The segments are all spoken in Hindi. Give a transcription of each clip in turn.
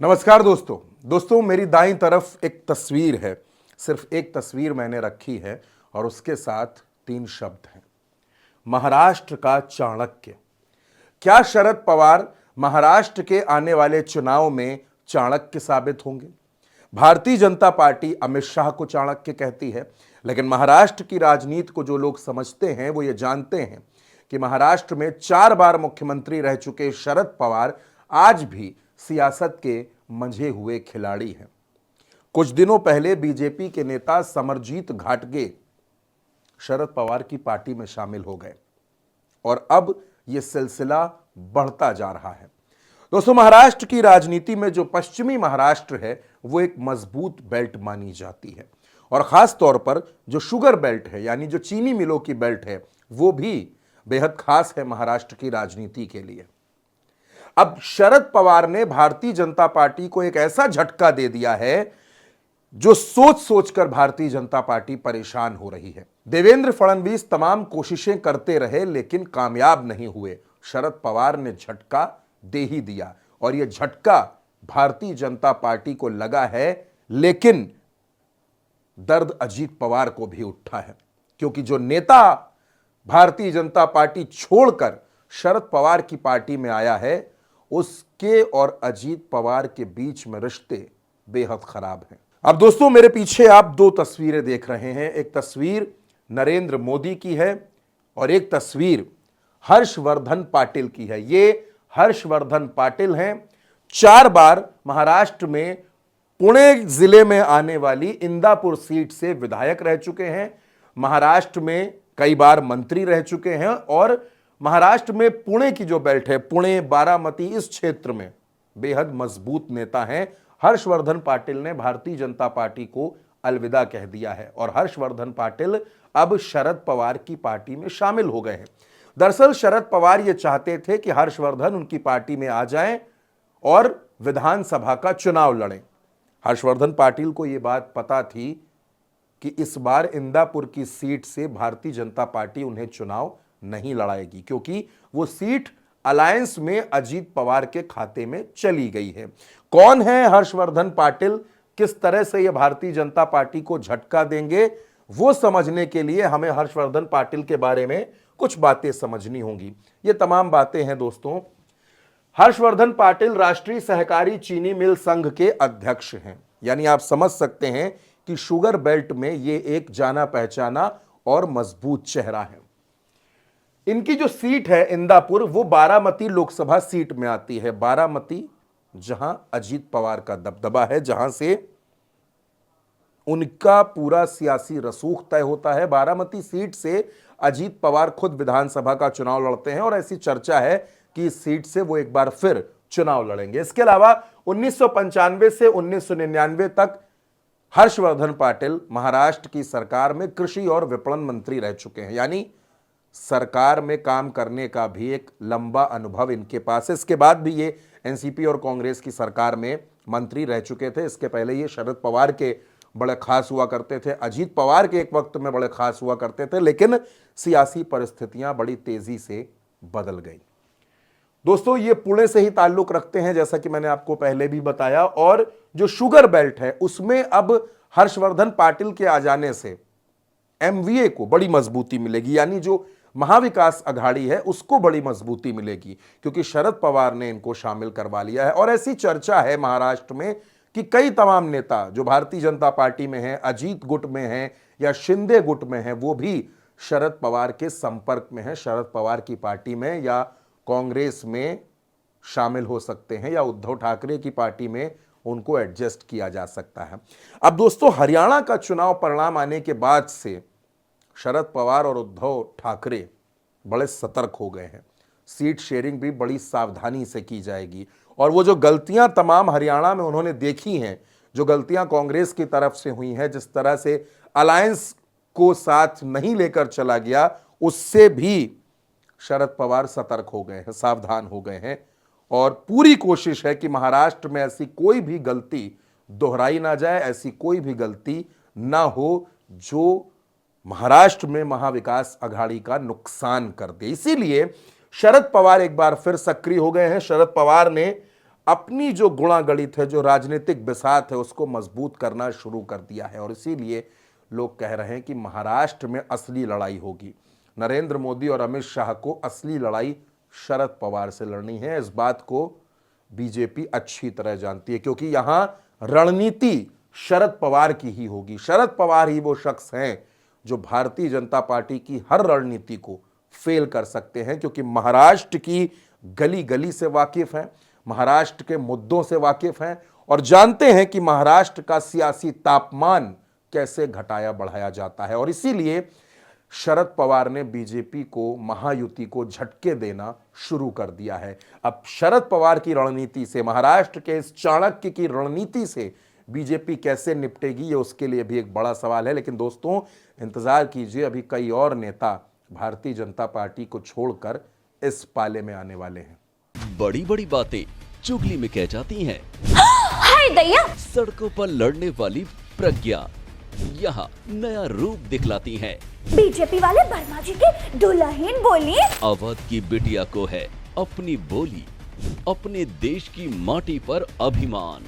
नमस्कार दोस्तों मेरी दाईं तरफ एक तस्वीर है। सिर्फ एक तस्वीर मैंने रखी है और उसके साथ 3 शब्द हैं। महाराष्ट्र का चाणक्य। क्या शरद पवार महाराष्ट्र के आने वाले चुनाव में चाणक्य साबित होंगे? भारतीय जनता पार्टी अमित शाह को चाणक्य कहती है, लेकिन महाराष्ट्र की राजनीति को जो लोग समझते हैं वो ये जानते हैं कि महाराष्ट्र में 4 बार मुख्यमंत्री रह चुके शरद पवार आज भी सियासत के मंझे हुए खिलाड़ी हैं। कुछ दिनों पहले बीजेपी के नेता समरजीत घाटगे शरद पवार की पार्टी में शामिल हो गए और अब यह सिलसिला बढ़ता जा रहा है। दोस्तों, महाराष्ट्र की राजनीति में जो पश्चिमी महाराष्ट्र है वो एक मजबूत बेल्ट मानी जाती है और खास तौर पर जो शुगर बेल्ट है यानी जो चीनी मिलों की बेल्ट है वो भी बेहद खास है महाराष्ट्र की राजनीति के लिए। अब शरद पवार ने भारतीय जनता पार्टी को एक ऐसा झटका दे दिया है जो सोच सोचकर भारतीय जनता पार्टी परेशान हो रही है। देवेंद्र फडणवीस तमाम कोशिशें करते रहे लेकिन कामयाब नहीं हुए। शरद पवार ने झटका दे ही दिया और यह झटका भारतीय जनता पार्टी को लगा है, लेकिन दर्द अजीत पवार को भी उठा है, क्योंकि जो नेता भारतीय जनता पार्टी छोड़कर शरद पवार की पार्टी में आया है उसके और अजीत पवार के बीच में रिश्ते बेहद खराब हैं। अब दोस्तों, मेरे पीछे आप 2 तस्वीरें देख रहे हैं। एक तस्वीर नरेंद्र मोदी की है और एक तस्वीर हर्षवर्धन पाटिल की है। ये हर्षवर्धन पाटिल हैं, 4 बार महाराष्ट्र में पुणे जिले में आने वाली इंदापुर सीट से विधायक रह चुके हैं। महाराष्ट्र में कई बार मंत्री रह चुके हैं और महाराष्ट्र में पुणे की जो बेल्ट है, पुणे बारामती, इस क्षेत्र में बेहद मजबूत नेता हैं। हर्षवर्धन पाटिल ने भारतीय जनता पार्टी को अलविदा कह दिया है और हर्षवर्धन पाटिल अब शरद पवार की पार्टी में शामिल हो गए हैं। दरअसल शरद पवार ये चाहते थे कि हर्षवर्धन उनकी पार्टी में आ जाएं और विधानसभा का चुनाव लड़ें। हर्षवर्धन पाटिल को यह बात पता थी कि इस बार इंदापुर की सीट से भारतीय जनता पार्टी उन्हें चुनाव नहीं लड़ाएगी, क्योंकि वो सीट अलायंस में अजीत पवार के खाते में चली गई है। कौन है हर्षवर्धन पाटिल, किस तरह से ये भारतीय जनता पार्टी को झटका देंगे, वो समझने के लिए हमें हर्षवर्धन पाटिल के बारे में कुछ बातें समझनी होंगी। ये तमाम बातें हैं दोस्तों। हर्षवर्धन पाटिल राष्ट्रीय सहकारी चीनी मिल संघ के अध्यक्ष हैं, यानी आप समझ सकते हैं कि शुगर बेल्ट में ये एक जाना पहचाना और मजबूत चेहरा है। इनकी जो सीट है इंदापुर, वो बारामती लोकसभा सीट में आती है। बारामती जहां अजीत पवार का दबदबा है, जहां से उनका पूरा सियासी रसूख तय होता है। बारामती सीट से अजीत पवार खुद विधानसभा का चुनाव लड़ते हैं और ऐसी चर्चा है कि इस सीट से वो एक बार फिर चुनाव लड़ेंगे। इसके अलावा 1995 से 1999 तक हर्षवर्धन पाटिल महाराष्ट्र की सरकार में कृषि और विपणन मंत्री रह चुके हैं, यानी सरकार में काम करने का भी एक लंबा अनुभव इनके पास है। इसके बाद भी ये एनसीपी और कांग्रेस की सरकार में मंत्री रह चुके थे। इसके पहले ये शरद पवार के बड़े खास हुआ करते थे, अजीत पवार के एक वक्त में बड़े खास हुआ करते थे, लेकिन सियासी परिस्थितियां बड़ी तेजी से बदल गई। दोस्तों, ये पुणे से ही ताल्लुक रखते हैं, जैसा कि मैंने आपको पहले भी बताया, और जो शुगर बेल्ट है उसमें अब हर्षवर्धन पाटिल के आ जाने से एमवीए को बड़ी मजबूती मिलेगी, यानी जो महाविकास अघाड़ी है उसको बड़ी मजबूती मिलेगी, क्योंकि शरद पवार ने इनको शामिल करवा लिया है। और ऐसी चर्चा है महाराष्ट्र में कि कई तमाम नेता जो भारतीय जनता पार्टी में हैं, अजीत गुट में हैं या शिंदे गुट में हैं, वो भी शरद पवार के संपर्क में हैं, शरद पवार की पार्टी में या कांग्रेस में शामिल हो सकते हैं या उद्धव ठाकरे की पार्टी में उनको एडजस्ट किया जा सकता है। अब दोस्तों, हरियाणा का चुनाव परिणाम आने के बाद से शरद पवार और उद्धव ठाकरे बड़े सतर्क हो गए हैं। सीट शेयरिंग भी बड़ी सावधानी से की जाएगी और वो जो गलतियां तमाम हरियाणा में उन्होंने देखी हैं, जो गलतियां कांग्रेस की तरफ से हुई हैं, जिस तरह से अलायंस को साथ नहीं लेकर चला गया, उससे भी शरद पवार सतर्क हो गए हैं, सावधान हो गए हैं और पूरी कोशिश है कि महाराष्ट्र में ऐसी कोई भी गलती दोहराई ना जाए, ऐसी कोई भी गलती ना हो जो महाराष्ट्र में महाविकास अघाड़ी का नुकसान कर दे। इसीलिए शरद पवार एक बार फिर सक्रिय हो गए हैं। शरद पवार ने अपनी जो गुणागणित है, जो राजनीतिक बिसात है, उसको मजबूत करना शुरू कर दिया है। और इसीलिए लोग कह रहे हैं कि महाराष्ट्र में असली लड़ाई होगी। नरेंद्र मोदी और अमित शाह को असली लड़ाई शरद पवार से लड़नी है। इस बात को बीजेपी अच्छी तरह जानती है, क्योंकि यहां रणनीति शरद पवार की ही होगी। शरद पवार ही वो शख्स हैं जो भारतीय जनता पार्टी की हर रणनीति को फेल कर सकते हैं, क्योंकि महाराष्ट्र की गली गली से वाकिफ हैं, महाराष्ट्र के मुद्दों से वाकिफ हैं और जानते हैं कि महाराष्ट्र का सियासी तापमान कैसे घटाया बढ़ाया जाता है। और इसीलिए शरद पवार ने बीजेपी को, महायुति को झटके देना शुरू कर दिया है। अब शरद पवार की रणनीति से, महाराष्ट्र के इस चाणक्य की रणनीति से बीजेपी कैसे निपटेगी, ये उसके लिए भी एक बड़ा सवाल है। लेकिन दोस्तों, इंतजार कीजिए, अभी कई और नेता भारतीय जनता पार्टी को छोड़कर इस पाले में आने वाले हैं। बड़ी बड़ी बातें चुगली में कह जाती हैं। हाय दैया! सड़कों पर लड़ने वाली प्रज्ञा यहाँ नया रूप दिखलाती हैं। बीजेपी वाले वर्मा जी के दुल्हन बोली। अवध की बिटिया को है अपनी बोली, अपने देश की माटी पर अभिमान।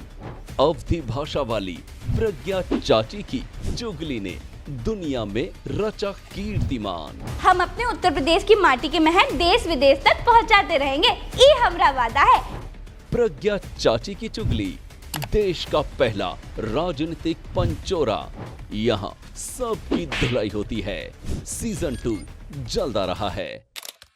अवधी भाषा वाली प्रज्ञा चाची की चुगली ने दुनिया में रचा कीर्तिमान। हम अपने उत्तर प्रदेश की माटी के महक देश विदेश तक पहुंचाते रहेंगे, ये हमारा वादा है। प्रज्ञा चाची की चुगली, देश का पहला राजनीतिक पंचोरा। यहाँ सबकी धुलाई होती है। सीजन 2 जल्द आ रहा है।